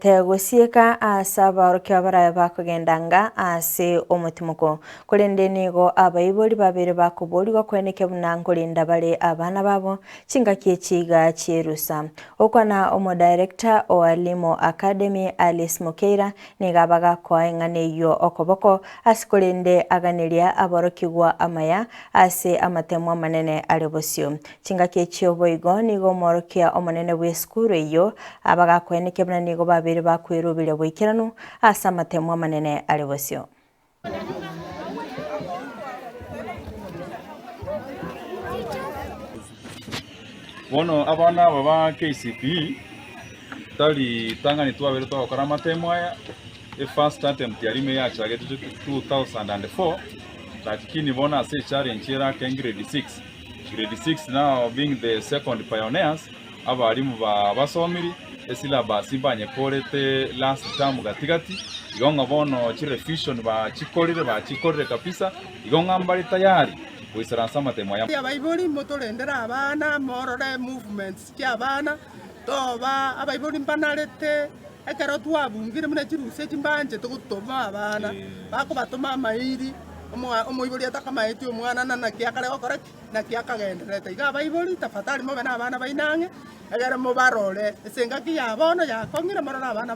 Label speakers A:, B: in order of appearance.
A: Gusii ase abaorokia abarabe bakogendanga ase omotimoko korende nigo abaibori babere bakoboriwa kweneke buna nkorinda bare abana babo chingaki echiga chierusa okwana omo-director oalimo academy Alice Mokeira niga bagakoa eng'ane iyo okoboko ase korende aganeria aborokigwa amaya ase amatemo amanene arebosio chingaki echio boigo nigo omworokia omonene bwa esukuru iyo abagakweneke buna nigo babere bakwirubire boikeranu ase amatemo amanene arebosio.
B: Bono abana aba ba KCPE tali tangani twabere twakora amatemo aya first attempt yarime yachage 2004 lakini bona ase challenge era ke grade 6 now being the second pioneers abarimu basomiri esilabasi banyekorete last term gatigati igonga bono chirevision bachikorire kabisa igonga mbali tayari kuisaransa matemo ya
C: abaibori motorendera abana morore movements kya abana toba abaibori mpanarete ekero twabungire mune chiruse chimbanje tugutoma abana bakobatoma amairi omoibori atakamaiti omwana na kiakare gokora na kiakagenderete iga abaibori tafatari mobe na abana bainange egere mobarore esengaki yabono yakongire morora abana